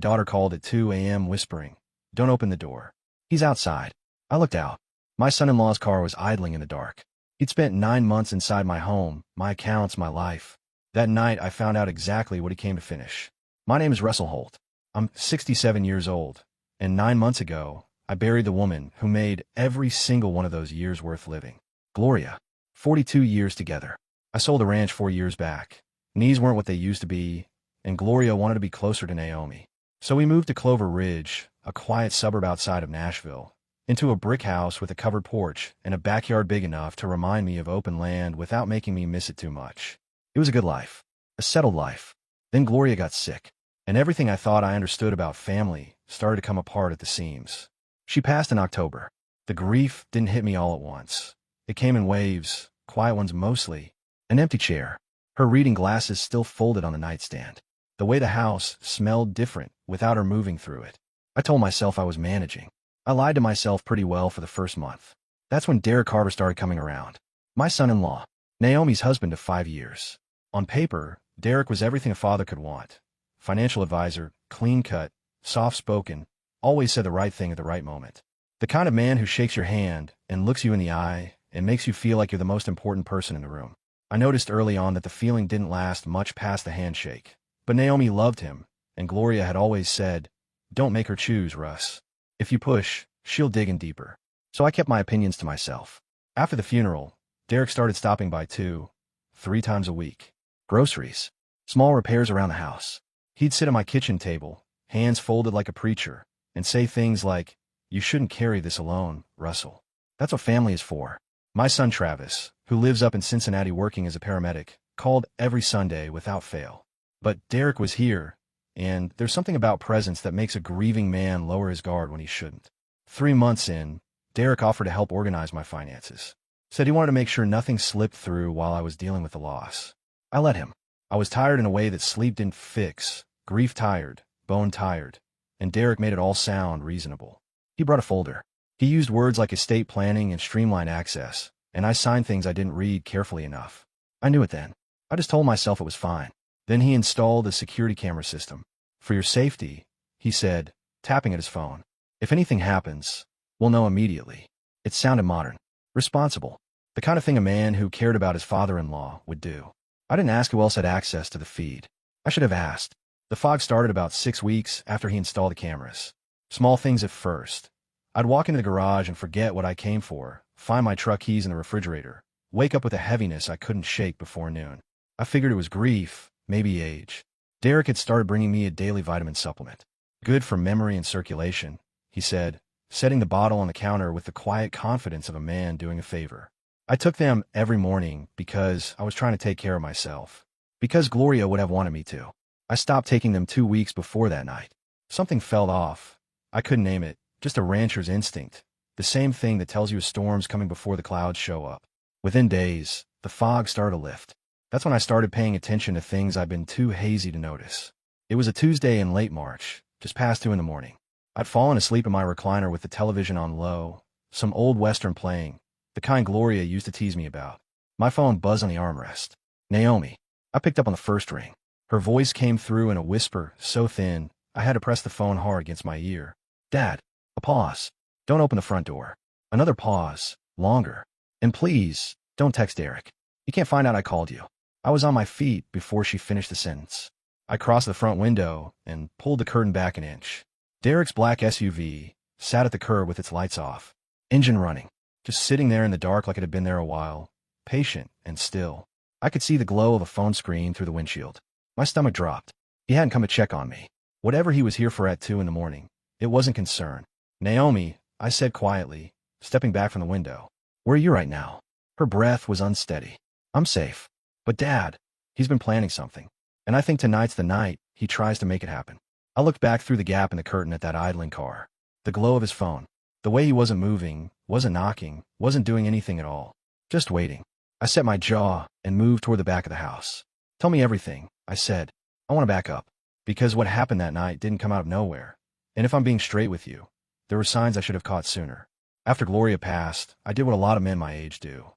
Daughter called at 2 a.m. whispering, "Don't open the door. He's outside." I looked out. My son-in-law's car was idling in the dark. He'd spent 9 months inside my home, my accounts, my life. That night, I found out exactly what he came to finish. My name is Russell Holt. I'm 67 years old, and 9 months ago, I buried the woman who made every single one of those years worth living. Gloria. 42 years together. I sold the ranch 4 years back. Knees weren't what they used to be, and Gloria wanted to be closer to Naomi. So we moved to Clover Ridge, a quiet suburb outside of Nashville, into a brick house with a covered porch and a backyard big enough to remind me of open land without making me miss it too much. It was a good life, a settled life. Then Gloria got sick, and everything I thought I understood about family started to come apart at the seams. She passed in October. The grief didn't hit me all at once. It came in waves, quiet ones mostly. An empty chair, her reading glasses still folded on the nightstand. The way the house smelled different without her moving through it. I told myself I was managing. I lied to myself pretty well for the first month. That's when Derek Carter started coming around. My son-in-law, Naomi's husband of 5 years. On paper, Derek was everything a father could want. Financial advisor, clean-cut, soft-spoken, always said the right thing at the right moment. The kind of man who shakes your hand and looks you in the eye and makes you feel like you're the most important person in the room. I noticed early on that the feeling didn't last much past the handshake. But Naomi loved him, and Gloria had always said, "Don't make her choose, Russ. If you push, she'll dig in deeper." So I kept my opinions to myself. After the funeral, Derek started stopping by 2, 3 times a week. Groceries. Small repairs around the house. He'd sit at my kitchen table, hands folded like a preacher, and say things like, "You shouldn't carry this alone, Russell. That's what family is for." My son Travis, who lives up in Cincinnati working as a paramedic, called every Sunday without fail. But Derek was here, and there's something about presence that makes a grieving man lower his guard when he shouldn't. 3 months in, Derek offered to help organize my finances. Said he wanted to make sure nothing slipped through while I was dealing with the loss. I let him. I was tired in a way that sleep didn't fix, grief tired, bone tired, and Derek made it all sound reasonable. He brought a folder. He used words like estate planning and streamlined access, and I signed things I didn't read carefully enough. I knew it then. I just told myself it was fine. Then he installed a security camera system. "For your safety," he said, tapping at his phone. "If anything happens, we'll know immediately." It sounded modern, responsible, the kind of thing a man who cared about his father-in-law would do. I didn't ask who else had access to the feed. I should have asked. The fog started about 6 weeks after he installed the cameras. Small things at first. I'd walk into the garage and forget what I came for, find my truck keys in the refrigerator, wake up with a heaviness I couldn't shake before noon. I figured it was grief, maybe age. Derek had started bringing me a daily vitamin supplement. "Good for memory and circulation," he said, setting the bottle on the counter with the quiet confidence of a man doing a favor. I took them every morning because I was trying to take care of myself. Because Gloria would have wanted me to. I stopped taking them 2 weeks before that night. Something fell off. I couldn't name it, just a rancher's instinct. The same thing that tells you a storm's coming before the clouds show up. Within days, the fog started to lift. That's when I started paying attention to things I'd been too hazy to notice. It was a Tuesday in late March, just past 2 in the morning. I'd fallen asleep in my recliner with the television on low, some old Western playing, the kind Gloria used to tease me about. My phone buzzed on the armrest. "Naomi." I picked up on the first ring. Her voice came through in a whisper so thin, I had to press the phone hard against my ear. "Dad." A pause. "Don't open the front door." Another pause, longer. "And please, don't text Derek. He can't find out I called you." I was on my feet before she finished the sentence. I crossed the front window and pulled the curtain back an inch. Derek's black SUV sat at the curb with its lights off, engine running, just sitting there in the dark like it had been there a while, patient and still. I could see the glow of a phone screen through the windshield. My stomach dropped. He hadn't come to check on me. Whatever he was here for at 2 in the morning, it wasn't concern. "Naomi," I said quietly, stepping back from the window. "Where are you right now?" Her breath was unsteady. "I'm safe. But Dad, he's been planning something. And I think tonight's the night he tries to make it happen." I looked back through the gap in the curtain at that idling car. The glow of his phone. The way he wasn't moving, wasn't knocking, wasn't doing anything at all. Just waiting. I set my jaw and moved toward the back of the house. "Tell me everything," I said. "I want to back up. Because what happened that night didn't come out of nowhere. And if I'm being straight with you, there were signs I should have caught sooner. After Gloria passed, I did what a lot of men my age do.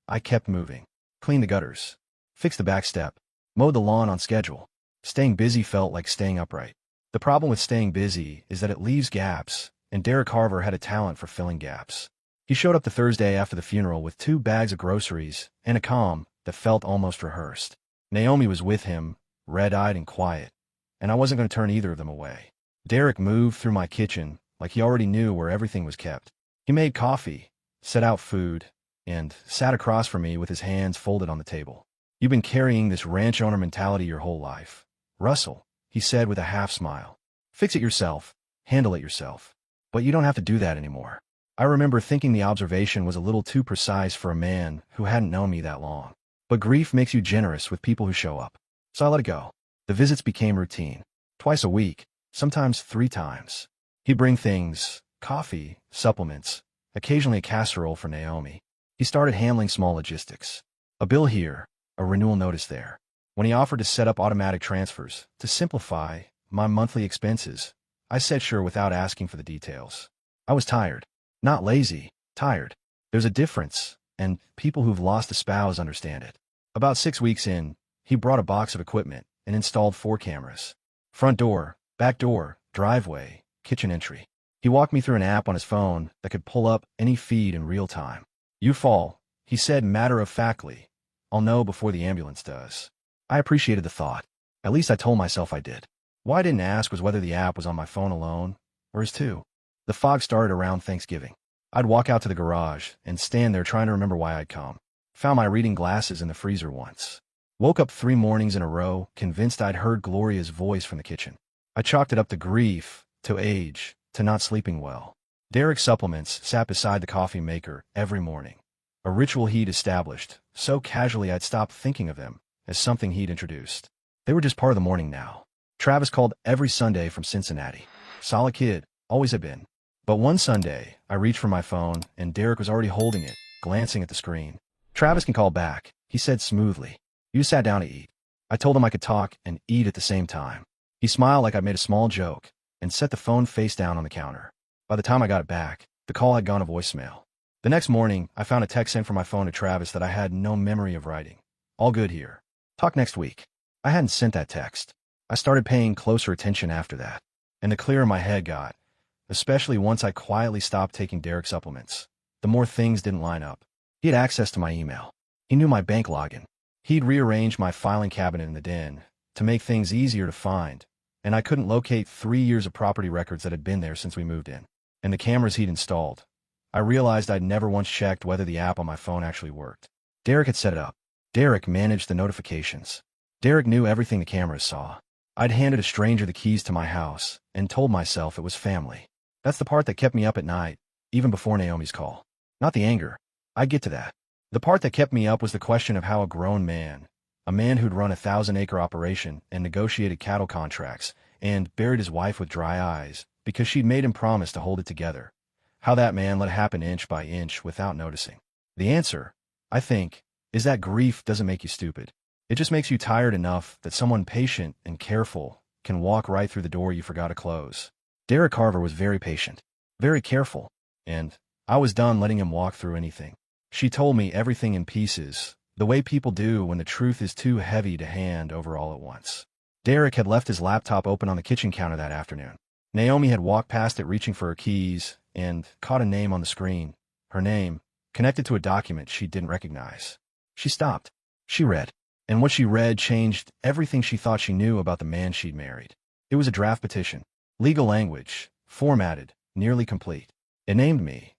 I kept moving. Cleaned the gutters. Fixed the back step. Mowed the lawn on schedule. Staying busy felt like staying upright. The problem with staying busy is that it leaves gaps, and Derek Carver had a talent for filling gaps. He showed up the Thursday after the funeral with 2 bags of groceries and a calm that felt almost rehearsed. Naomi was with him, red-eyed and quiet, and I wasn't going to turn either of them away. Derek moved through my kitchen like he already knew where everything was kept. He made coffee, set out food, and sat across from me with his hands folded on the table. "You've been carrying this ranch owner mentality your whole life, Russell," he said with a half-smile. "Fix it yourself, handle it yourself. But you don't have to do that anymore." I remember thinking the observation was a little too precise for a man who hadn't known me that long. But grief makes you generous with people who show up. So I let it go. The visits became routine. Twice a week, sometimes 3 times. He'd bring things, coffee, supplements, occasionally a casserole for Naomi. He started handling small logistics. A bill here, a renewal notice there. When he offered to set up automatic transfers to simplify my monthly expenses, I said sure without asking for the details. I was tired. Not lazy, tired. There's a difference, and people who've lost a spouse understand it. About 6 weeks in, he brought a box of equipment and installed 4 cameras. Front door, back door, driveway, kitchen entry. He walked me through an app on his phone that could pull up any feed in real time. "You fall," he said matter-of-factly. "I'll know before the ambulance does." I appreciated the thought. At least I told myself I did. Why I didn't ask was whether the app was on my phone alone, or his too. The fog started around Thanksgiving. I'd walk out to the garage and stand there trying to remember why I'd come. Found my reading glasses in the freezer once. Woke up 3 mornings in a row, convinced I'd heard Gloria's voice from the kitchen. I chalked it up to grief, to age, to not sleeping well. Derek's supplements sat beside the coffee maker every morning. A ritual he'd established, so casually I'd stopped thinking of them as something he'd introduced. They were just part of the morning now. Travis called every Sunday from Cincinnati. Solid kid, always had been. But one Sunday, I reached for my phone, and Derek was already holding it, glancing at the screen. "Travis can call back," he said smoothly. "You sat down to eat." I told him I could talk and eat at the same time. He smiled like I'd made a small joke, and set the phone face down on the counter. By the time I got it back, the call had gone to voicemail. The next morning, I found a text sent from my phone to Travis that I had no memory of writing. "All good here. Talk next week." I hadn't sent that text. I started paying closer attention after that, and the clearer my head got, especially once I quietly stopped taking Derek supplements. The more things didn't line up. He had access to my email. He knew my bank login. He'd rearranged my filing cabinet in the den to make things easier to find, and I couldn't locate 3 years of property records that had been there since we moved in. And the cameras he'd installed. I realized I'd never once checked whether the app on my phone actually worked. Derek had set it up. Derek managed the notifications. Derek knew everything the cameras saw. I'd handed a stranger the keys to my house and told myself it was family. That's the part that kept me up at night, even before Naomi's call. Not the anger. I'd get to that. The part that kept me up was the question of how a grown man, a man who'd run a 1,000-acre operation and negotiated cattle contracts and buried his wife with dry eyes because she'd made him promise to hold it together, how that man let it happen inch by inch without noticing. The answer, I think, is that grief doesn't make you stupid. It just makes you tired enough that someone patient and careful can walk right through the door you forgot to close. Derek Carver was very patient, very careful, and I was done letting him walk through anything. She told me everything in pieces, the way people do when the truth is too heavy to hand over all at once. Derek had left his laptop open on the kitchen counter that afternoon. Naomi had walked past it reaching for her keys and caught a name on the screen, her name, connected to a document she didn't recognize. She stopped. She read. And what she read changed everything she thought she knew about the man she'd married. It was a draft petition. Legal language, formatted, nearly complete. It named me,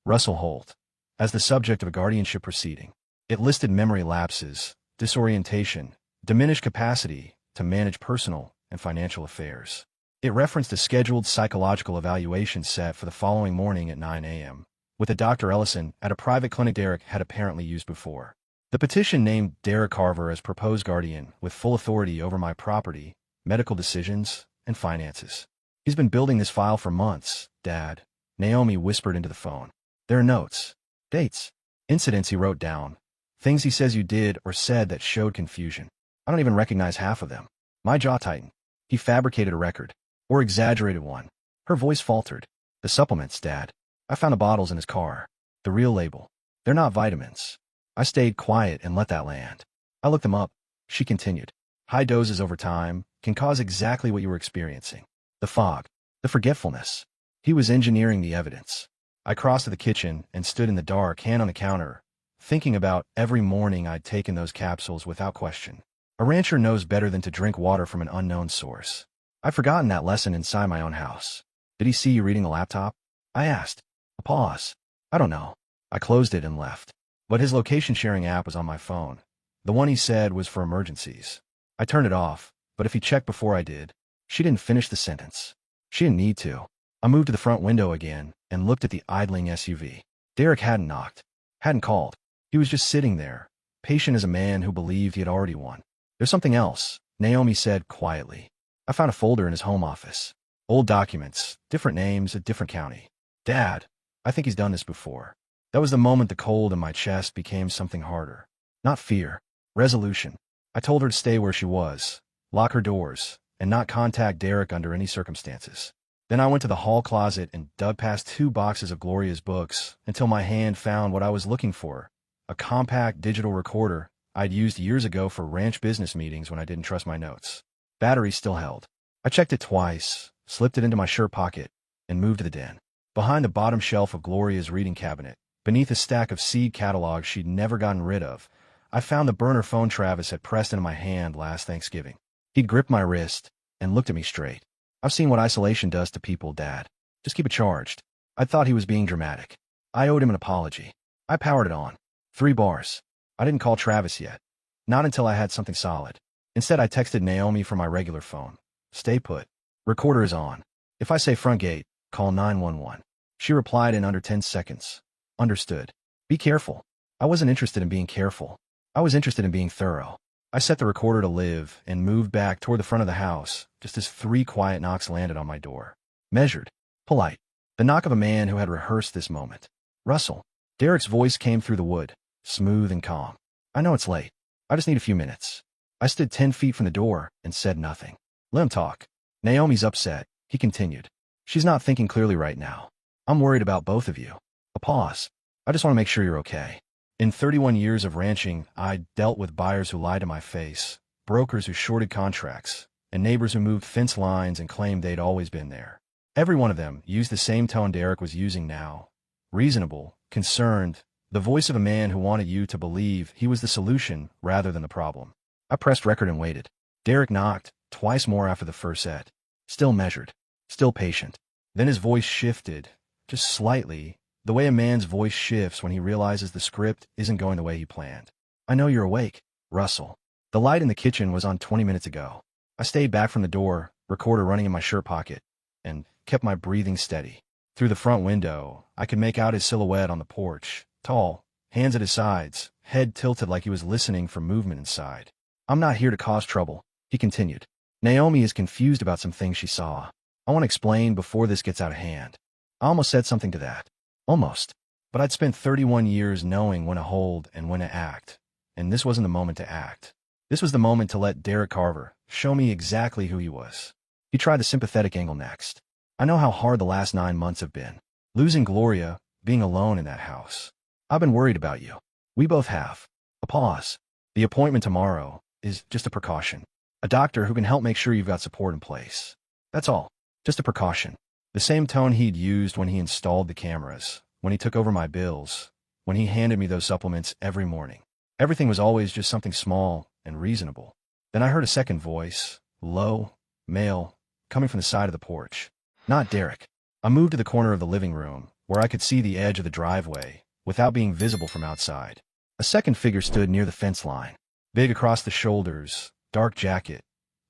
Russell Holt, as the subject of a guardianship proceeding. It listed memory lapses, disorientation, diminished capacity to manage personal and financial affairs. It referenced a scheduled psychological evaluation set for the following morning at 9 a.m., with a Dr. Ellison at a private clinic Derek had apparently used before. The petition named Derek Carver as proposed guardian with full authority over my property, medical decisions, and finances. "He's been building this file for months, Dad," Naomi whispered into the phone. "There are notes, dates, incidents he wrote down, things he says you did or said that showed confusion. I don't even recognize half of them." My jaw tightened. He fabricated a record, or exaggerated one. Her voice faltered. "The supplements, Dad. I found the bottles in his car. The real label. They're not vitamins." I stayed quiet and let that land. "I looked them up," she continued. "High doses over time can cause exactly what you were experiencing. The fog. The forgetfulness. He was engineering the evidence. I crossed to the kitchen and stood in the dark, hand on the counter, thinking about every morning I'd taken those capsules without question. A rancher knows better than to drink water from an unknown source. I'd forgotten that lesson inside my own house. Did he see you reading the laptop? I asked. A pause. I don't know. I closed it and left. But his location sharing app was on my phone. The one he said was for emergencies. I turned it off, but if he checked before I did, she didn't finish the sentence. She didn't need to. I moved to the front window again and looked at the idling SUV. Derek hadn't knocked, hadn't called. He was just sitting there, patient as a man who believed he had already won. There's something else, Naomi said quietly. I found a folder in his home office. Old documents, different names, a different county. Dad, I think he's done this before. That was the moment the cold in my chest became something harder. Not fear, resolution. I told her to stay where she was, lock her doors, and not contact Derek under any circumstances. Then I went to the hall closet and dug past 2 boxes of Gloria's books until my hand found what I was looking for, a compact digital recorder I'd used years ago for ranch business meetings when I didn't trust my notes. Battery still held. I checked it twice, slipped it into my shirt pocket, and moved to the den. Behind the bottom shelf of Gloria's reading cabinet, beneath a stack of seed catalogs she'd never gotten rid of, I found the burner phone Travis had pressed into my hand last Thanksgiving. He'd gripped my wrist and looked at me straight. I've seen what isolation does to people, Dad. Just keep it charged. I thought he was being dramatic. I owed him an apology. I powered it on. 3 bars. I didn't call Travis yet. Not until I had something solid. Instead, I texted Naomi from my regular phone. Stay put. Recorder is on. If I say front gate, call 911. She replied in under 10 seconds. Understood. Be careful. I wasn't interested in being careful. I was interested in being thorough. I set the recorder to live and moved back toward the front of the house just as 3 quiet knocks landed on my door. Measured. Polite. The knock of a man who had rehearsed this moment. Russell. Derek's voice came through the wood, smooth and calm. I know it's late. I just need a few minutes. I stood 10 feet from the door and said nothing. Let him talk. Naomi's upset, he continued. She's not thinking clearly right now. I'm worried about both of you. A pause. I just want to make sure you're okay. In 31 years of ranching, I'd dealt with buyers who lied to my face, brokers who shorted contracts, and neighbors who moved fence lines and claimed they'd always been there. Every one of them used the same tone Derek was using now. Reasonable, concerned, the voice of a man who wanted you to believe he was the solution rather than the problem. I pressed record and waited. Derek knocked, twice more after the first set. Still measured, still patient. Then his voice shifted, just slightly, the way a man's voice shifts when he realizes the script isn't going the way he planned. I know you're awake, Russell. The light in the kitchen was on 20 minutes ago. I stayed back from the door, recorder running in my shirt pocket, and kept my breathing steady. Through the front window, I could make out his silhouette on the porch, tall, hands at his sides, head tilted like he was listening for movement inside. I'm not here to cause trouble, he continued. Naomi is confused about some things she saw. I want to explain before this gets out of hand. I almost said something to that. Almost. But I'd spent 31 years knowing when to hold and when to act. And this wasn't the moment to act. This was the moment to let Derek Carver show me exactly who he was. He tried the sympathetic angle next. I know how hard the last 9 months have been. Losing Gloria, being alone in that house. I've been worried about you. We both have. A pause. The appointment tomorrow is just a precaution. A doctor who can help make sure you've got support in place. That's all. Just a precaution. The same tone he'd used when he installed the cameras, when he took over my bills, when he handed me those supplements every morning. Everything was always just something small and reasonable. Then I heard a second voice, low, male, coming from the side of the porch. Not Derek. I moved to the corner of the living room, where I could see the edge of the driveway, without being visible from outside. A second figure stood near the fence line. Big across the shoulders, dark jacket,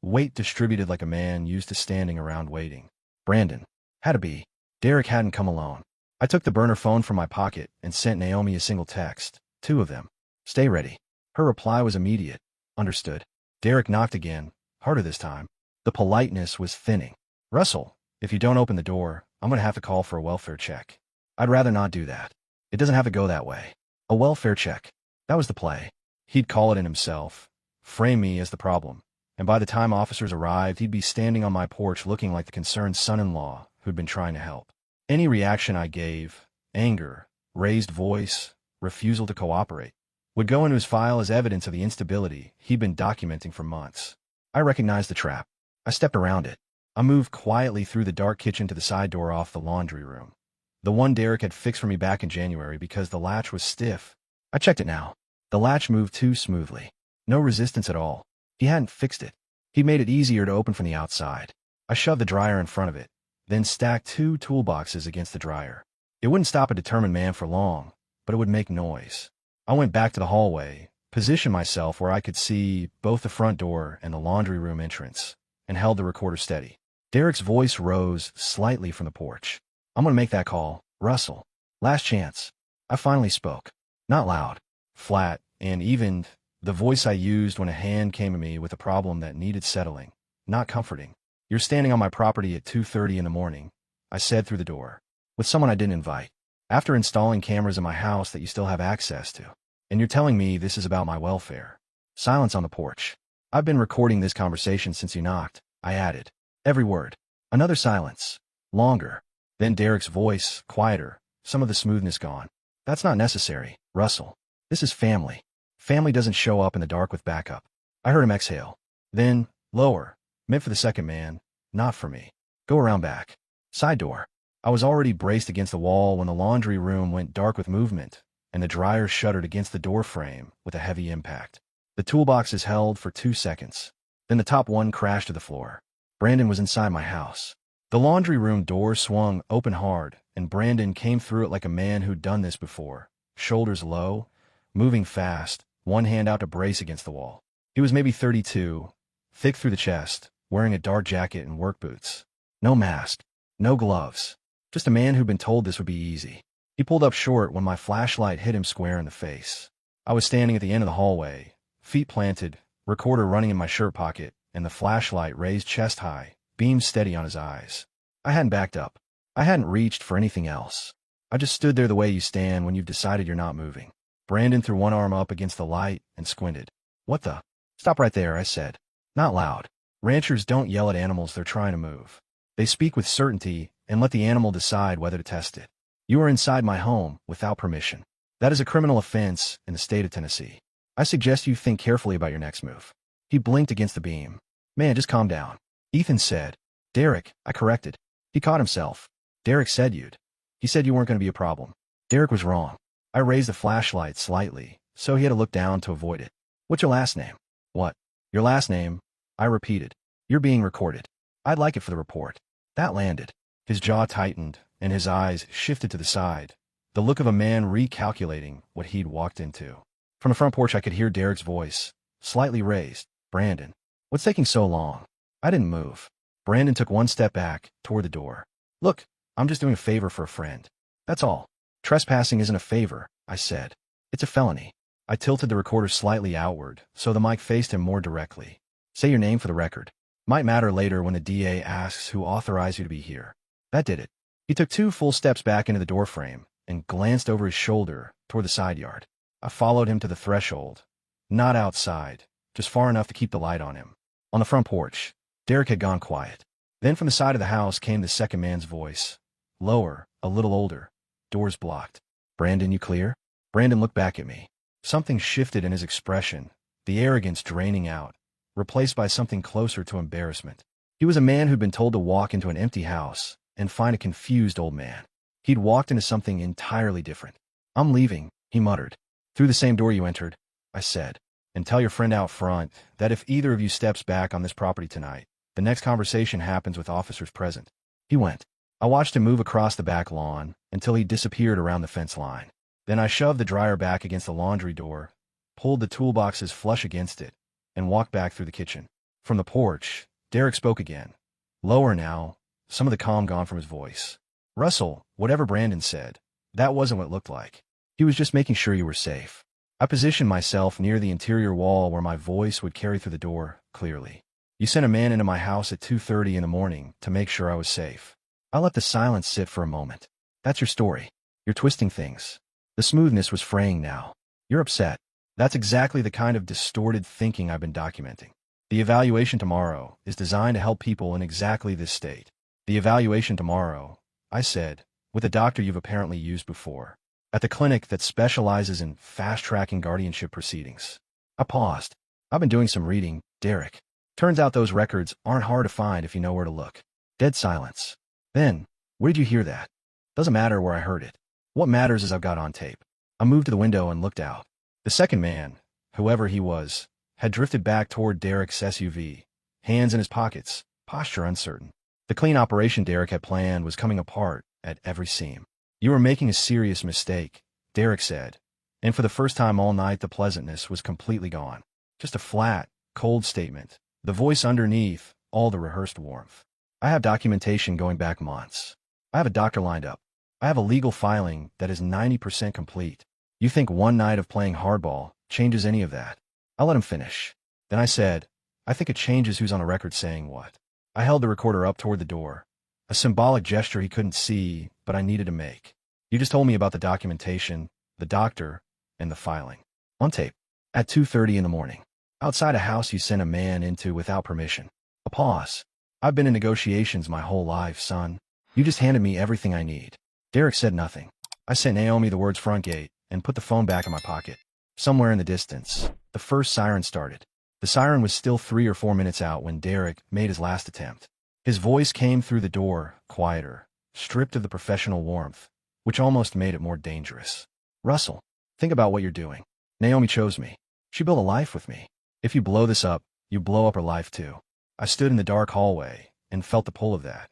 weight distributed like a man used to standing around waiting. Brandon. Had to be. Derek hadn't come alone. I took the burner phone from my pocket and sent Naomi a single text. 2 of them. Stay ready. Her reply was immediate. Understood. Derek knocked again, harder this time. The politeness was thinning. Russell, if you don't open the door, I'm going to have to call for a welfare check. I'd rather not do that. It doesn't have to go that way. A welfare check. That was the play. He'd call it in himself, frame me as the problem, and by the time officers arrived, he'd be standing on my porch looking like the concerned son-in-law who'd been trying to help. Any reaction I gave, anger, raised voice, refusal to cooperate, would go into his file as evidence of the instability he'd been documenting for months. I recognized the trap. I stepped around it. I moved quietly through the dark kitchen to the side door off the laundry room. The one Derek had fixed for me back in January because the latch was stiff. I checked it now. The latch moved too smoothly. No resistance at all. He hadn't fixed it. He made it easier to open from the outside. I shoved the dryer in front of it, then stacked 2 toolboxes against the dryer. It wouldn't stop a determined man for long, but it would make noise. I went back to the hallway, positioned myself where I could see both the front door and the laundry room entrance, and held the recorder steady. Derek's voice rose slightly from the porch. "I'm going to make that call, Russell. Last chance." I finally spoke. Not loud, flat, and even the voice I used when a hand came to me with a problem that needed settling, not comforting. "You're standing on my property at 2:30 in the morning," I said through the door, "with someone I didn't invite, after installing cameras in my house that you still have access to. And you're telling me this is about my welfare." Silence on the porch. "I've been recording this conversation since you knocked," I added. Every word. Another silence. Longer. Then Derek's voice, quieter, some of the smoothness gone. "That's not necessary, Russell. This is family. Family doesn't show up in the dark with backup." I heard him exhale. Then, lower, meant for the second man, not for me. "Go around back. Side door." I was already braced against the wall when the laundry room went dark with movement, and the dryer shuddered against the door frame with a heavy impact. The toolboxes held for 2 seconds. Then the top one crashed to the floor. Brandon was inside my house. The laundry room door swung open hard, and Brandon came through it like a man who'd done this before, shoulders low, moving fast, one hand out to brace against the wall. He was maybe 32, thick through the chest, wearing a dark jacket and work boots. No mask, no gloves. Just a man who'd been told this would be easy. He pulled up short when my flashlight hit him square in the face. I was standing at the end of the hallway, feet planted, recorder running in my shirt pocket, and the flashlight raised chest high, beamed steady on his eyes. I hadn't backed up. I hadn't reached for anything else. I just stood there the way you stand when you've decided you're not moving. Brandon threw one arm up against the light and squinted. "What the?" "Stop right there," I said. Not loud. Ranchers don't yell at animals they're trying to move. They speak with certainty and let the animal decide whether to test it. "You are inside my home without permission. That is a criminal offense in the state of Tennessee. I suggest you think carefully about your next move." He blinked against the beam. "Man, just calm down." Ethan said. "Derek," I corrected. He caught himself. "Derek said you'd." "He said you weren't going to be a problem." Derek was wrong. I raised the flashlight slightly, so he had to look down to avoid it. "What's your last name?" "What?" "Your last name," I repeated. "You're being recorded. I'd like it for the report." That landed. His jaw tightened, and his eyes shifted to the side, the look of a man recalculating what he'd walked into. From the front porch I could hear Derek's voice, slightly raised. "Brandon, what's taking so long?" I didn't move. Brandon took one step back, toward the door. "Look, I'm just doing a favor for a friend. That's all." "Trespassing isn't a favor," I said. "It's a felony." I tilted the recorder slightly outward, so the mic faced him more directly. "Say your name for the record. Might matter later when the DA asks who authorized you to be here." That did it. He took 2 full steps back into the doorframe and glanced over his shoulder toward the side yard. I followed him to the threshold. Not outside, just far enough to keep the light on him. On the front porch, Derek had gone quiet. Then from the side of the house came the second man's voice. Lower, a little older. Doors blocked. "Brandon, you clear?" Brandon looked back at me. Something shifted in his expression, the arrogance draining out, replaced by something closer to embarrassment. He was a man who'd been told to walk into an empty house and find a confused old man. He'd walked into something entirely different. "I'm leaving," he muttered. "Through the same door you entered," I said. "And tell your friend out front that if either of you steps back on this property tonight, the next conversation happens with officers present." He went. I watched him move across the back lawn until he disappeared around the fence line. Then I shoved the dryer back against the laundry door, pulled the toolboxes flush against it, and walked back through the kitchen. From the porch, Derek spoke again. Lower now, some of the calm gone from his voice. "Russell, whatever Brandon said, that wasn't what it looked like. He was just making sure you were safe." I positioned myself near the interior wall where my voice would carry through the door, clearly. "You sent a man into my house at 2:30 in the morning to make sure I was safe." I let the silence sit for a moment. "That's your story. You're twisting things." The smoothness was fraying now. "You're upset." That's exactly the kind of distorted thinking I've been documenting. The evaluation tomorrow is designed to help people in exactly this state. "The evaluation tomorrow," I said, "with a doctor you've apparently used before, at the clinic that specializes in fast-tracking guardianship proceedings." I paused. "I've been doing some reading, Derek. Turns out those records aren't hard to find if you know where to look." Dead silence. Then, where did you hear that? Doesn't matter where I heard it. What matters is I've got on tape. I moved to the window and looked out. The second man, whoever he was, had drifted back toward Derek's SUV, hands in his pockets, posture uncertain. The clean operation Derek had planned was coming apart at every seam. You were making a serious mistake, Derek said, and for the first time all night the pleasantness was completely gone. Just a flat, cold statement. The voice underneath, all the rehearsed warmth. I have documentation going back months. I have a doctor lined up. I have a legal filing that is 90% complete. You think one night of playing hardball changes any of that? I let him finish. Then I said, I think it changes who's on a record saying what. I held the recorder up toward the door, a symbolic gesture he couldn't see, but I needed to make. You just told me about the documentation, the doctor, and the filing. On tape. At 2:30 in the morning. Outside a house you sent a man into without permission. A pause. I've been in negotiations my whole life, son. You just handed me everything I need. Derek said nothing. I sent Naomi the words front gate and put the phone back in my pocket. Somewhere in the distance, the first siren started. The siren was still 3 or 4 minutes out when Derek made his last attempt. His voice came through the door, quieter, stripped of the professional warmth, which almost made it more dangerous. Russell, think about what you're doing. Naomi chose me. She built a life with me. If you blow this up, you blow up her life too. I stood in the dark hallway and felt the pull of that.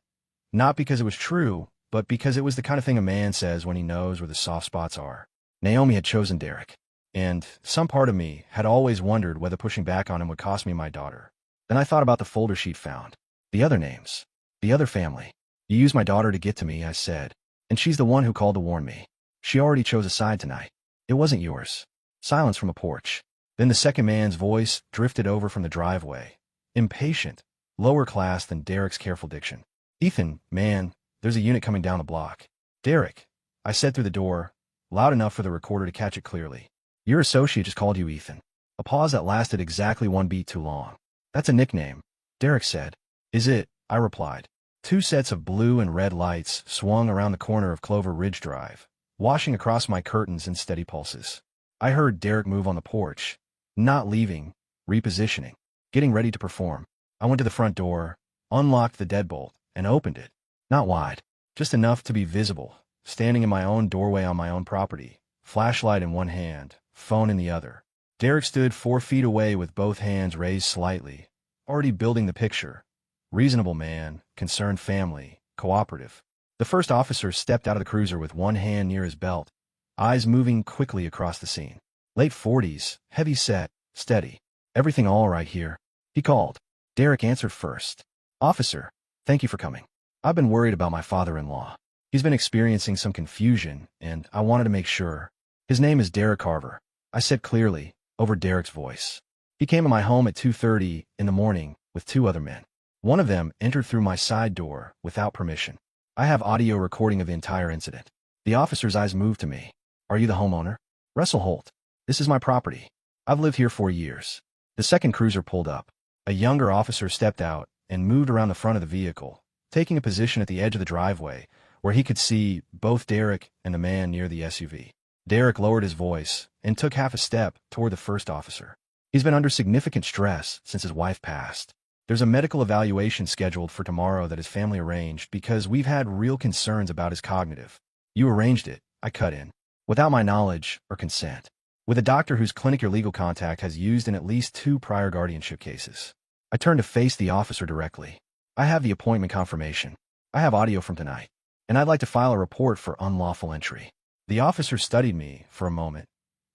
Not because it was true, but because it was the kind of thing a man says when he knows where the soft spots are. Naomi had chosen Derek, and some part of me had always wondered whether pushing back on him would cost me my daughter. Then I thought about the folder she'd found. The other names. The other family. You used my daughter to get to me, I said, and she's the one who called to warn me. She already chose a side tonight. It wasn't yours. Silence from a porch. Then the second man's voice drifted over from the driveway. Impatient, lower class than Derek's careful diction. Ethan, man, there's a unit coming down the block. Derek, I said through the door, loud enough for the recorder to catch it clearly. Your associate just called you Ethan. A pause that lasted exactly 1 beat too long. That's a nickname, Derek said. Is it? I replied. 2 sets of blue and red lights swung around the corner of Clover Ridge Drive, washing across my curtains in steady pulses. I heard Derek move on the porch, not leaving, repositioning, getting ready to perform. I went to the front door, unlocked the deadbolt, and opened it. Not wide, just enough to be visible, standing in my own doorway on my own property, flashlight in one hand, phone in the other. Derek stood 4 feet away with both hands raised slightly, already building the picture. Reasonable man, concerned family, cooperative. The first officer stepped out of the cruiser with one hand near his belt, eyes moving quickly across the scene. Late 40s, heavy set, steady. Everything all right here? He called. Derek answered first. Officer, thank you for coming. I've been worried about my father-in-law. He's been experiencing some confusion, and I wanted to make sure. His name is Derek Carver, I said clearly, over Derek's voice. He came to my home at 2:30 in the morning with 2 other men. One of them entered through my side door without permission. I have audio recording of the entire incident. The officer's eyes moved to me. Are you the homeowner? Russell Holt. This is my property. I've lived here for years. The second cruiser pulled up. A younger officer stepped out and moved around the front of the vehicle, taking a position at the edge of the driveway where he could see both Derek and the man near the SUV. Derek lowered his voice and took half a step toward the first officer. He's been under significant stress since his wife passed. There's a medical evaluation scheduled for tomorrow that his family arranged because we've had real concerns about his cognitive. You arranged it, I cut in, without my knowledge or consent, with a doctor whose clinic your legal contact has used in at least 2 prior guardianship cases. I turned to face the officer directly. I have the appointment confirmation. I have audio from tonight, and I'd like to file a report for unlawful entry. The officer studied me for a moment,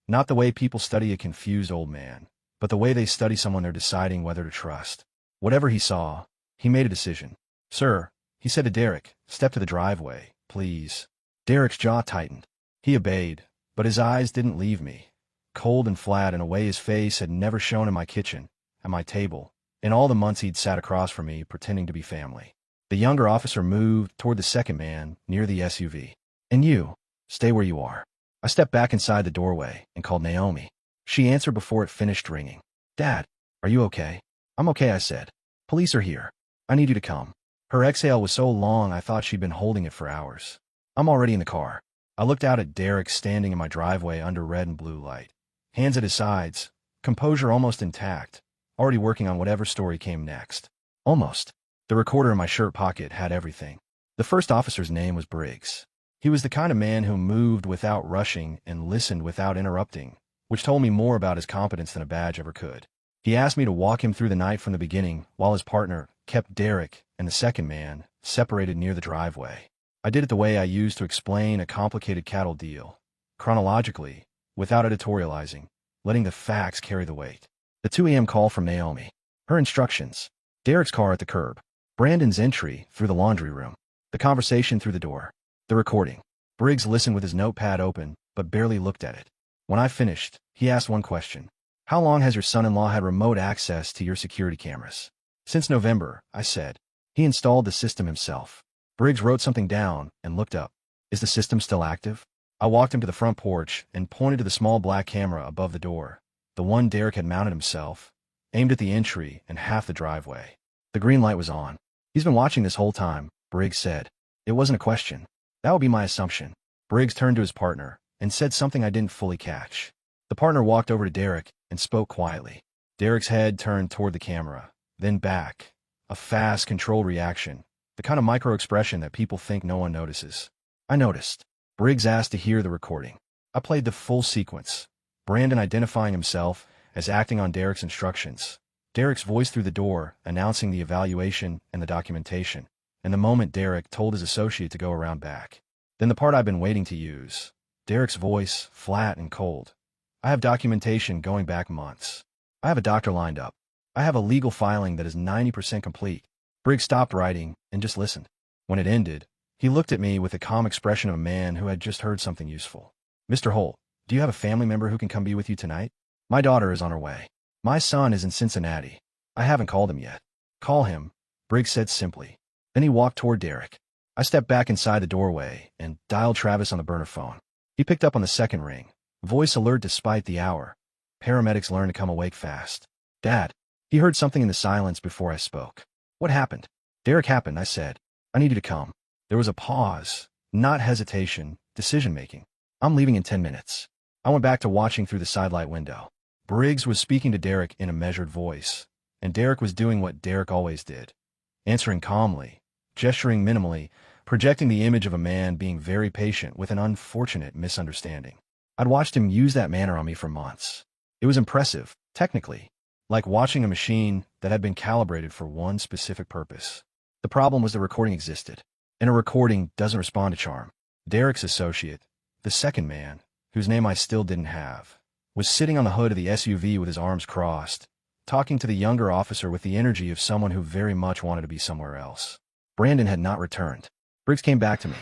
not the way people study a confused old man, but the way they study someone they're deciding whether to trust. Whatever he saw, he made a decision. Sir, he said to Derek, step to the driveway, please. Derek's jaw tightened. He obeyed, but his eyes didn't leave me, cold and flat in a way his face had never shown in my kitchen, at my table, in all the months he'd sat across from me pretending to be family. The younger officer moved toward the second man near the SUV. And you, stay where you are. I stepped back inside the doorway and called Naomi. She answered before it finished ringing. Dad, are you okay? I'm okay, I said. Police are here. I need you to come. Her exhale was so long I thought she'd been holding it for hours. I'm already in the car. I looked out at Derek standing in my driveway under red and blue light. Hands at his sides, composure almost intact, already working on whatever story came next. Almost. The recorder in my shirt pocket had everything. The first officer's name was Briggs. He was the kind of man who moved without rushing and listened without interrupting, which told me more about his competence than a badge ever could. He asked me to walk him through the night from the beginning, while his partner kept Derek and the second man separated near the driveway. I did it the way I used to explain a complicated cattle deal, chronologically, without editorializing, letting the facts carry the weight. The 2 a.m. call from Naomi. Her instructions. Derek's car at the curb. Brandon's entry through the laundry room. The conversation through the door. The recording. Briggs listened with his notepad open, but barely looked at it. When I finished, he asked one question. How long has your son-in-law had remote access to your security cameras? Since November, I said. He installed the system himself. Briggs wrote something down and looked up. Is the system still active? I walked him to the front porch and pointed to the small black camera above the door, the one Derek had mounted himself, aimed at the entry and half the driveway. The green light was on. He's been watching this whole time, Briggs said. It wasn't a question. That would be my assumption. Briggs turned to his partner and said something I didn't fully catch. The partner walked over to Derek and spoke quietly. Derek's head turned toward the camera, then back. A fast, controlled reaction, the kind of micro-expression that people think no one notices. I noticed. Briggs asked to hear the recording. I played the full sequence. Brandon identifying himself as acting on Derek's instructions. Derek's voice through the door, announcing the evaluation and the documentation. And the moment Derek told his associate to go around back. Then the part I've been waiting to use. Derek's voice, flat and cold. I have documentation going back months. I have a doctor lined up. I have a legal filing that is 90% complete. Briggs stopped writing and just listened. When it ended, he looked at me with the calm expression of a man who had just heard something useful. Mr. Holt, do you have a family member who can come be with you tonight? My daughter is on her way. My son is in Cincinnati. I haven't called him yet. Call him, Briggs said simply. Then he walked toward Derek. I stepped back inside the doorway and dialed Travis on the burner phone. He picked up on the second ring. Voice alert despite the hour. Paramedics learn to come awake fast. Dad. He heard something in the silence before I spoke. What happened? Derek happened, I said. I need you to come. There was a pause, not hesitation, decision-making. I'm leaving in 10 minutes. I went back to watching through the sidelight window. Briggs was speaking to Derek in a measured voice, and Derek was doing what Derek always did. Answering calmly, gesturing minimally, projecting the image of a man being very patient with an unfortunate misunderstanding. I'd watched him use that manner on me for months. It was impressive, technically, like watching a machine that had been calibrated for one specific purpose. The problem was the recording existed. And a recording doesn't respond to charm. Derek's associate, the second man, whose name I still didn't have, was sitting on the hood of the SUV with his arms crossed, talking to the younger officer with the energy of someone who very much wanted to be somewhere else. Brandon had not returned. Briggs came back to me.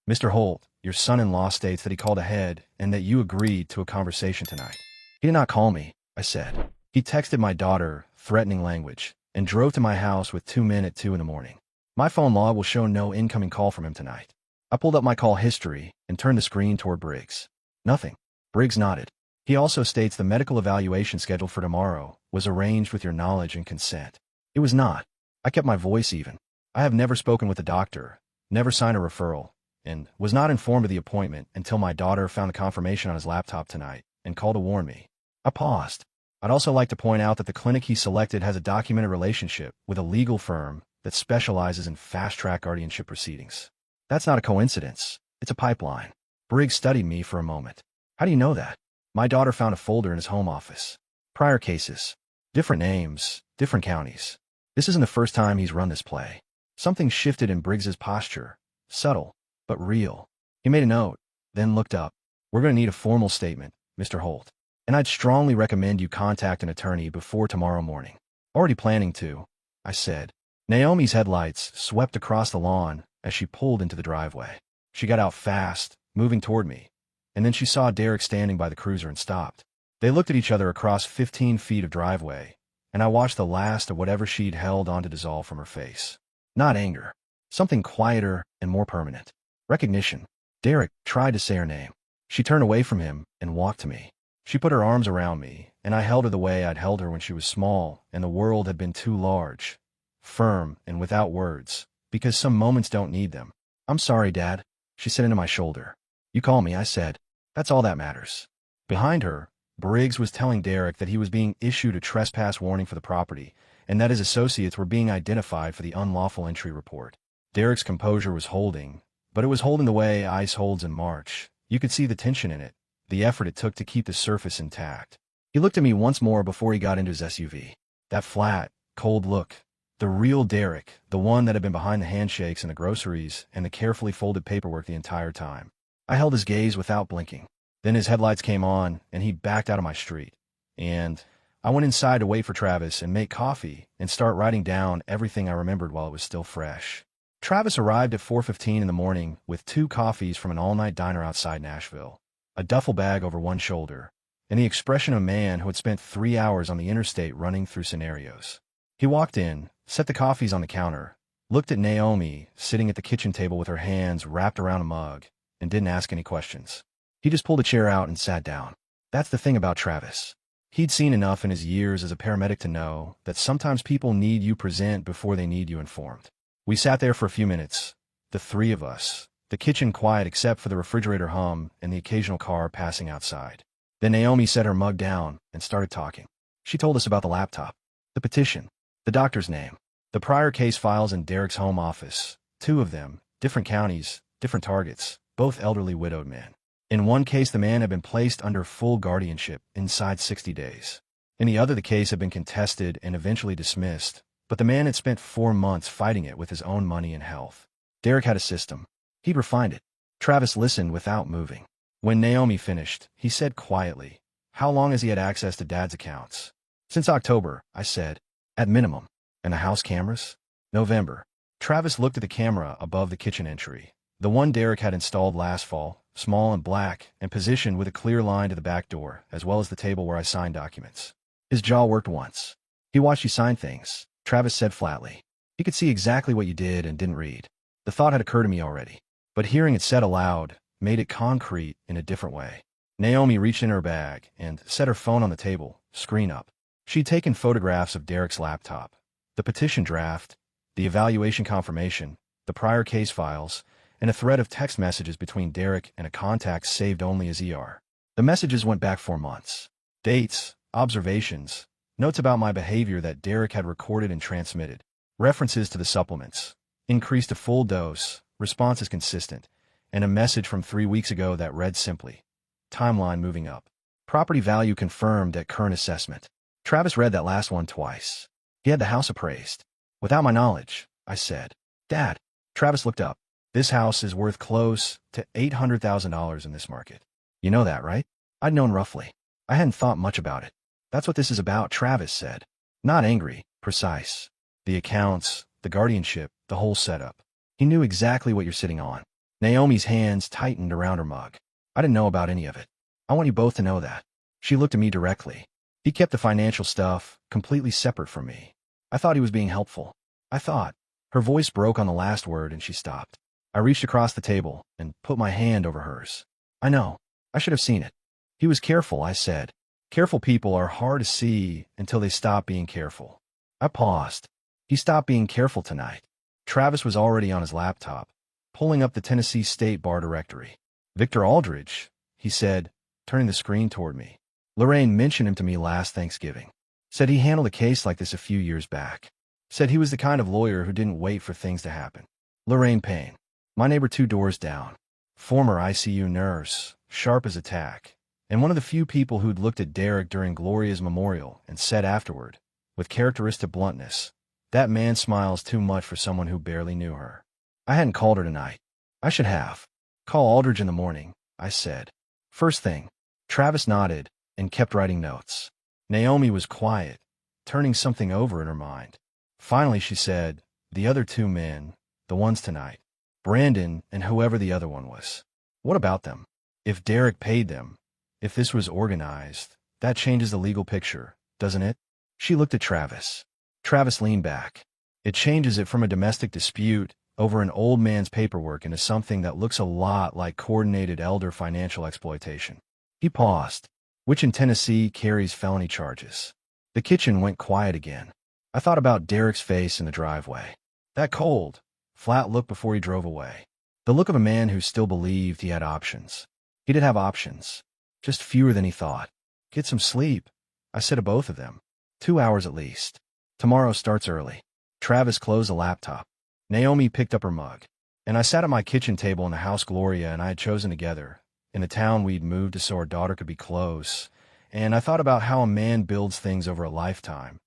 Mr. Holt, your son-in-law states that he called ahead and that you agreed to a conversation tonight. He did not call me, I said. He texted my daughter, threatening language, and drove to my house with 2 men at 2 in the morning. My phone log will show no incoming call from him tonight. I pulled up my call history and turned the screen toward Briggs. Nothing. Briggs nodded. He also states the medical evaluation scheduled for tomorrow was arranged with your knowledge and consent. It was not. I kept my voice even. I have never spoken with the doctor, never signed a referral, and was not informed of the appointment until my daughter found the confirmation on his laptop tonight and called to warn me. I paused. I'd also like to point out that the clinic he selected has a documented relationship with a legal firm that specializes in fast-track guardianship proceedings. That's not a coincidence. It's a pipeline. Briggs studied me for a moment. How do you know that? My daughter found a folder in his home office. Prior cases. Different names, different counties. This isn't the first time he's run this play. Something shifted in Briggs's posture. Subtle, but real. He made a note, then looked up. We're going to need a formal statement, Mr. Holt. And I'd strongly recommend you contact an attorney before tomorrow morning. Already planning to, I said. Naomi's headlights swept across the lawn as she pulled into the driveway. She got out fast, moving toward me, and then she saw Derek standing by the cruiser and stopped. They looked at each other across 15 feet of driveway, and I watched the last of whatever she'd held on to dissolve from her face. Not anger. Something quieter and more permanent. Recognition. Derek tried to say her name. She turned away from him and walked to me. She put her arms around me, and I held her the way I'd held her when she was small and the world had been too large. Firm and without words, because some moments don't need them. I'm sorry, Dad, she said into my shoulder. You call me, I said. That's all that matters. Behind her, Briggs was telling Derek that he was being issued a trespass warning for the property, and that his associates were being identified for the unlawful entry report. Derek's composure was holding, but it was holding the way ice holds in March. You could see the tension in it, the effort it took to keep the surface intact. He looked at me once more before he got into his SUV. That flat, cold look. The real Derek, the one that had been behind the handshakes and the groceries and the carefully folded paperwork the entire time. I held his gaze without blinking. Then his headlights came on, and he backed out of my street. And I went inside to wait for Travis and make coffee and start writing down everything I remembered while it was still fresh. Travis arrived at 4:15 in the morning with 2 coffees from an all-night diner outside Nashville, a duffel bag over one shoulder, and the expression of a man who had spent 3 hours on the interstate running through scenarios. He walked in, set the coffees on the counter, looked at Naomi sitting at the kitchen table with her hands wrapped around a mug, and didn't ask any questions. He just pulled a chair out and sat down. That's the thing about Travis. He'd seen enough in his years as a paramedic to know that sometimes people need you present before they need you informed. We sat there for a few minutes, the 3 of us, the kitchen quiet except for the refrigerator hum and the occasional car passing outside. Then Naomi set her mug down and started talking. She told us about the laptop, the petition, the doctor's name, the prior case files in Derek's home office, 2 of them, different counties, different targets, both elderly widowed men. In one case, the man had been placed under full guardianship inside 60 days. In the other, the case had been contested and eventually dismissed, but the man had spent 4 months fighting it with his own money and health. Derek had a system. He'd refined it. Travis listened without moving. When Naomi finished, he said quietly, "How long has he had access to Dad's accounts?" "Since October," I said. "At minimum." "And the house cameras?" "November." Travis looked at the camera above the kitchen entry, the one Derek had installed last fall, small and black, and positioned with a clear line to the back door, as well as the table where I signed documents. His jaw worked once. "He watched you sign things," Travis said flatly. "He could see exactly what you did and didn't read." The thought had occurred to me already, but hearing it said aloud made it concrete in a different way. Naomi reached in her bag and set her phone on the table, screen up. She'd taken photographs of Derek's laptop, the petition draft, the evaluation confirmation, the prior case files, and a thread of text messages between Derek and a contact saved only as ER. The messages went back 4 months. Dates, observations, notes about my behavior that Derek had recorded and transmitted, references to the supplements, increased to full dose, responses consistent, and a message from 3 weeks ago that read simply, "Timeline moving up. Property value confirmed at current assessment." Travis read that last one twice. He had the house appraised. "Without my knowledge," I said. "Dad." Travis looked up. "This house is worth close to $800,000 in this market. You know that, right?" I'd known roughly. I hadn't thought much about it. "That's what this is about," Travis said. Not angry, precise. The accounts, the guardianship, the whole setup. He knew exactly what you're sitting on. Naomi's hands tightened around her mug. "I didn't know about any of it. I want you both to know that." She looked at me directly. He kept the financial stuff completely separate from me. I thought he was being helpful. I thought. Her voice broke on the last word and she stopped. I reached across the table and put my hand over hers. "I know. I should have seen it." "He was careful," I said. "Careful people are hard to see until they stop being careful." I paused. He stopped being careful tonight. Travis was already on his laptop, pulling up the Tennessee State Bar directory. "Victor Aldridge," he said, turning the screen toward me. "Lorraine mentioned him to me last Thanksgiving. Said he handled a case like this a few years back. Said he was the kind of lawyer who didn't wait for things to happen." Lorraine Payne. My neighbor 2 doors down. Former ICU nurse, sharp as a tack, and one of the few people who'd looked at Derek during Gloria's memorial and said afterward, with characteristic bluntness, "That man smiles too much for someone who barely knew her." I hadn't called her tonight. I should have. "Call Aldridge in the morning," I said. "First thing." Travis nodded and kept writing notes. Naomi was quiet, turning something over in her mind. Finally she said, "The other 2 men, the ones tonight, Brandon and whoever the other one was. What about them? If Derek paid them, if this was organized, that changes the legal picture, doesn't it?" She looked at Travis. Travis leaned back. "It changes it from a domestic dispute over an old man's paperwork into something that looks a lot like coordinated elder financial exploitation." He paused. "Which in Tennessee carries felony charges." The kitchen went quiet again. I thought about Derek's face in the driveway. That cold, flat look before he drove away. The look of a man who still believed he had options. He did have options. Just fewer than he thought. "Get some sleep," I said to both of them. 2 hours at least. Tomorrow starts early. Travis closed the laptop. Naomi picked up her mug. And I sat at my kitchen table in the house Gloria and I had chosen together, in the town we'd moved to so our daughter could be close. And I thought about how a man builds things over a lifetime.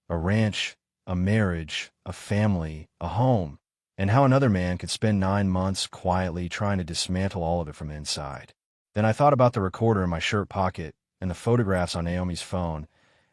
A ranch, a marriage, a family, a home. And how another man could spend 9 months quietly trying to dismantle all of it from the inside. Then I thought about the recorder in my shirt pocket and the photographs on Naomi's phone,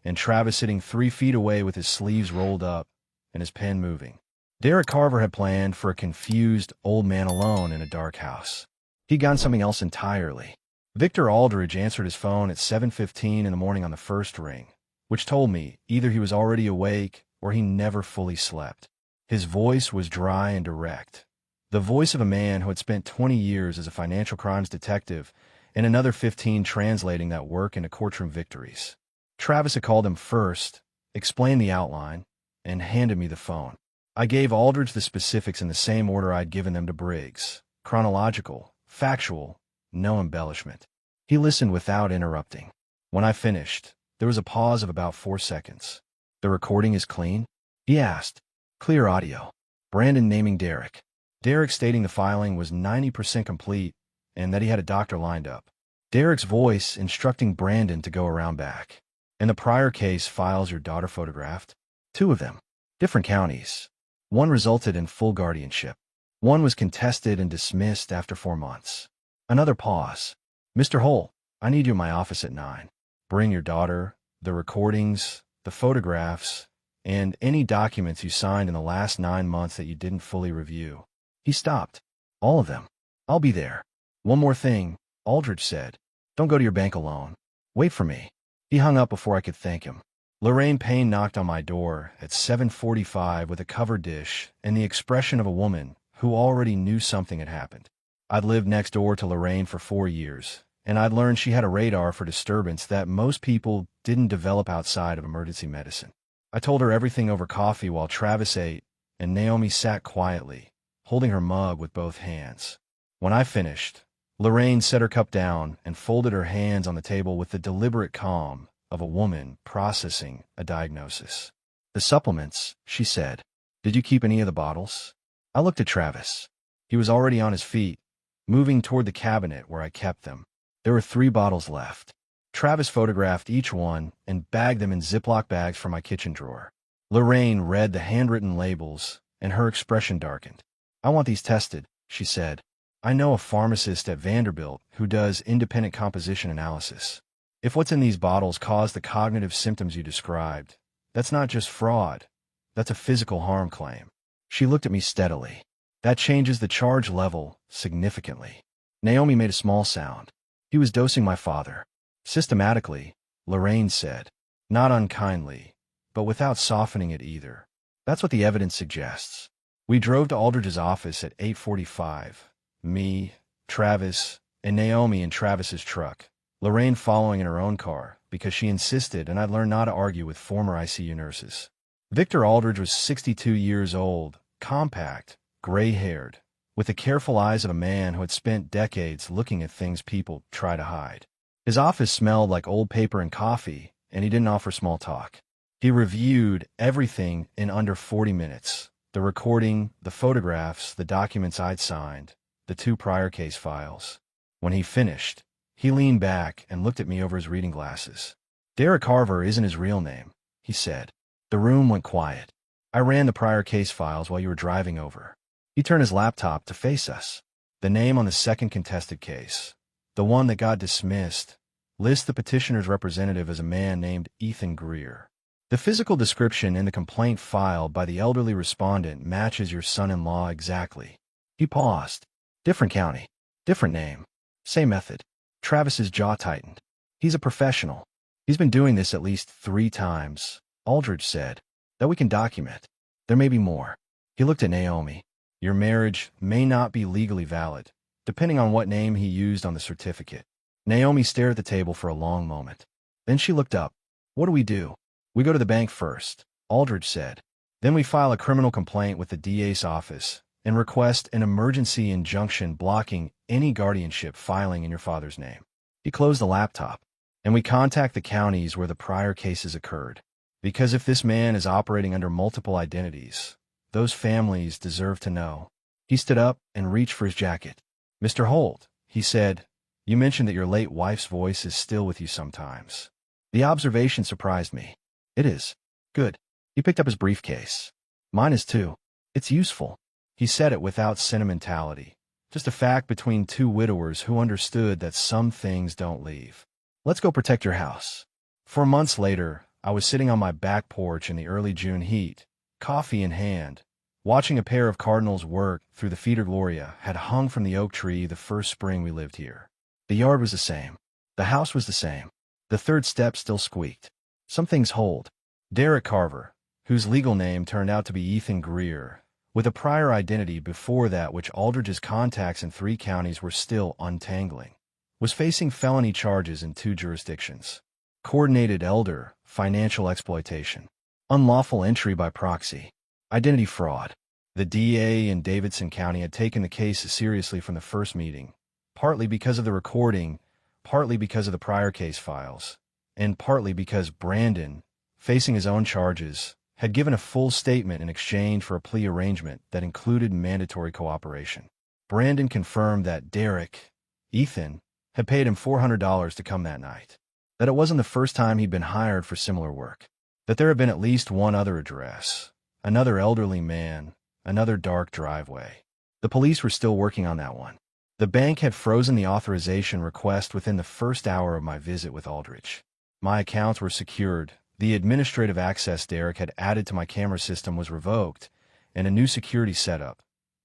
and Travis sitting 3 feet away with his sleeves rolled up and his pen moving. Derek Carver had planned for a confused old man alone in a dark house. He'd gotten something else entirely. Victor Aldridge answered his phone at 7:15 in the morning on the first ring, which told me either he was already awake or he never fully slept. His voice was dry and direct. The voice of a man who had spent 20 years as a financial crimes detective and another 15 translating that work into courtroom victories. Travis had called him first, explained the outline, and handed me the phone. I gave Aldridge the specifics in the same order I'd given them to Briggs. Chronological, factual, no embellishment. He listened without interrupting. When I finished, there was a pause of about 4 seconds. "The recording is clean?" he asked. "Clear audio." Brandon naming Derek. Derek stating the filing was 90% complete and that he had a doctor lined up. Derek's voice instructing Brandon to go around back. "In the prior case files your daughter photographed? 2 of them. Different counties. One resulted in full guardianship. One was contested and dismissed after 4 months." Another pause. "Mr. Hull, I need you in my office at 9. Bring your daughter, the recordings, the photographs, and any documents you signed in the last 9 months that you didn't fully review." He stopped. "All of them. I'll be there." "One more thing," Aldridge said. "Don't go to your bank alone. Wait for me." He hung up before I could thank him. Lorraine Payne knocked on my door at 7:45 with a covered dish and the expression of a woman who already knew something had happened. I'd lived next door to Lorraine for 4 years, and I'd learned she had a radar for disturbance that most people didn't develop outside of emergency medicine. I told her everything over coffee while Travis ate, and Naomi sat quietly, holding her mug with both hands. When I finished, Lorraine set her cup down and folded her hands on the table with the deliberate calm of a woman processing a diagnosis. "The supplements," she said. "Did you keep any of the bottles?" I looked at Travis. He was already on his feet, moving toward the cabinet where I kept them. There were 3 bottles left. Travis photographed each one and bagged them in Ziploc bags from my kitchen drawer. Lorraine read the handwritten labels, and her expression darkened. "I want these tested," she said. "I know a pharmacist at Vanderbilt who does independent composition analysis. If what's in these bottles caused the cognitive symptoms you described, that's not just fraud, that's a physical harm claim." She looked at me steadily. "That changes the charge level significantly." Naomi made a small sound. "He was dosing my father. Systematically," Lorraine said. "Not unkindly, but without softening it either. That's what the evidence suggests." We drove to Aldridge's office at 8:45. Me, Travis, and Naomi in Travis's truck. Lorraine following in her own car because she insisted and I'd learned not to argue with former ICU nurses. Victor Aldridge was 62 years old, compact, gray-haired, with the careful eyes of a man who had spent decades looking at things people try to hide. His office smelled like old paper and coffee, and he didn't offer small talk. He reviewed everything in under 40 minutes. The recording, the photographs, the documents I'd signed, the 2 prior case files. When he finished, he leaned back and looked at me over his reading glasses. "Derek Carver isn't his real name," he said. The room went quiet. "I ran the prior case files while you were driving over." He turned his laptop to face us. "The name on the second contested case, the one that got dismissed, lists the petitioner's representative as a man named Ethan Greer. The physical description in the complaint filed by the elderly respondent matches your son-in-law exactly." He paused. "Different county, different name, same method." Travis's jaw tightened. "He's a professional. He's been doing this at least 3 times, Aldridge said, "that we can document. There may be more." He looked at Naomi. "Your marriage may not be legally valid, depending on what name he used on the certificate." Naomi stared at the table for a long moment. Then she looked up. "What do we do?" "We go to the bank first," Aldridge said. "Then we file a criminal complaint with the DA's office and request an emergency injunction blocking any guardianship filing in your father's name." He closed the laptop. "And we contact the counties where the prior cases occurred." Because if this man is operating under multiple identities, those families deserve to know. He stood up and reached for his jacket. "Mr. Holt," he said, "you mentioned that your late wife's voice is still with you sometimes." The observation surprised me. "It is. Good." He picked up his briefcase. "Mine is too. It's useful." He said it without sentimentality. Just a fact between two widowers who understood that some things don't leave. "Let's go protect your house." 4 months later, I was sitting on my back porch in the early June heat, coffee in hand, watching a pair of cardinals work through the feeder Gloria had hung from the oak tree the first spring we lived here. The yard was the same. The house was the same. The third step still squeaked. Some things hold. Derek Carver, whose legal name turned out to be Ethan Greer, with a prior identity before that which Aldridge's contacts in 3 counties were still untangling, was facing felony charges in 2 jurisdictions. Coordinated elder, financial exploitation, unlawful entry by proxy, identity fraud. The DA in Davidson County had taken the case seriously from the first meeting, partly because of the recording, partly because of the prior case files, and partly because Brandon, facing his own charges, had given a full statement in exchange for a plea arrangement that included mandatory cooperation. Brandon confirmed that Derek, Ethan, had paid him $400 to come that night, that it wasn't the first time he'd been hired for similar work, that there had been at least one other address, another elderly man, another dark driveway. The police were still working on that one. The bank had frozen the authorization request within the first hour of my visit with Aldridge. My accounts were secured. The administrative access Derek had added to my camera system was revoked, and a new security setup,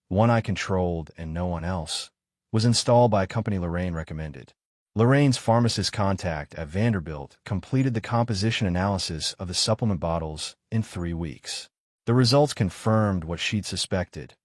one I controlled and no one else, was installed by a company Lorraine recommended. Lorraine's pharmacist contact at Vanderbilt completed the composition analysis of the supplement bottles in 3 weeks. The results confirmed what she'd suspected,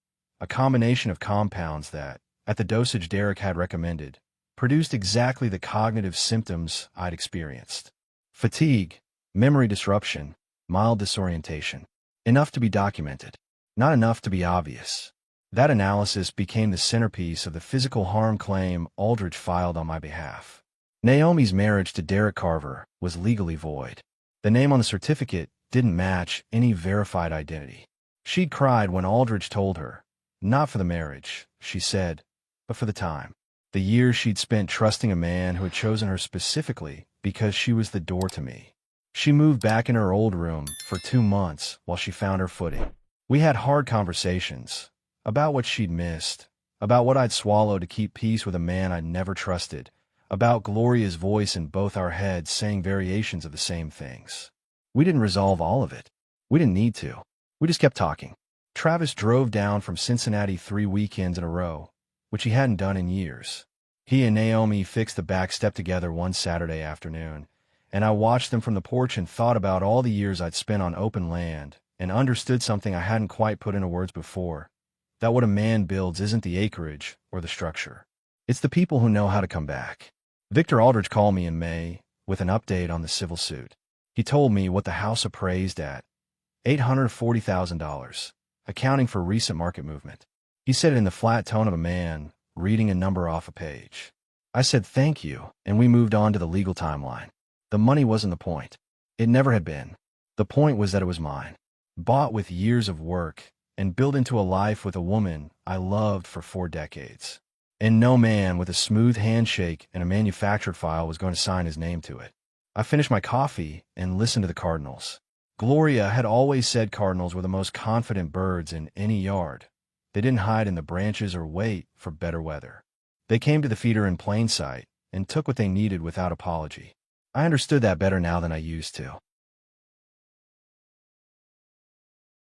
a combination of compounds that, at the dosage Derek had recommended, produced exactly the cognitive symptoms I'd experienced. Fatigue, memory disruption, mild disorientation. Enough to be documented, not enough to be obvious. That analysis became the centerpiece of the physical harm claim Aldridge filed on my behalf. Naomi's marriage to Derek Carver was legally void. The name on the certificate didn't match any verified identity. She'd cried when Aldridge told her, not for the marriage, she said, but for the time. The years she'd spent trusting a man who had chosen her specifically because she was the door to me. She moved back in her old room for 2 months while she found her footing. We had hard conversations about what she'd missed, about what I'd swallowed to keep peace with a man I'd never trusted, about Gloria's voice in both our heads saying variations of the same things. We didn't resolve all of it. We didn't need to. We just kept talking. Travis drove down from Cincinnati 3 weekends in a row, which he hadn't done in years. He and Naomi fixed the back step together one Saturday afternoon, and I watched them from the porch and thought about all the years I'd spent on open land and understood something I hadn't quite put into words before, that what a man builds isn't the acreage or the structure. It's the people who know how to come back. Victor Aldridge called me in May with an update on the civil suit. He told me what the house appraised at, $840,000, accounting for recent market movement. He said it in the flat tone of a man reading a number off a page. I said thank you, and we moved on to the legal timeline. The money wasn't the point. It never had been. The point was that it was mine, bought with years of work, and built into a life with a woman I loved for 4 decades. And no man with a smooth handshake and a manufactured file was going to sign his name to it. I finished my coffee and listened to the cardinals. Gloria had always said cardinals were the most confident birds in any yard. They didn't hide in the branches or wait for better weather. They came to the feeder in plain sight and took what they needed without apology. I understood that better now than I used to.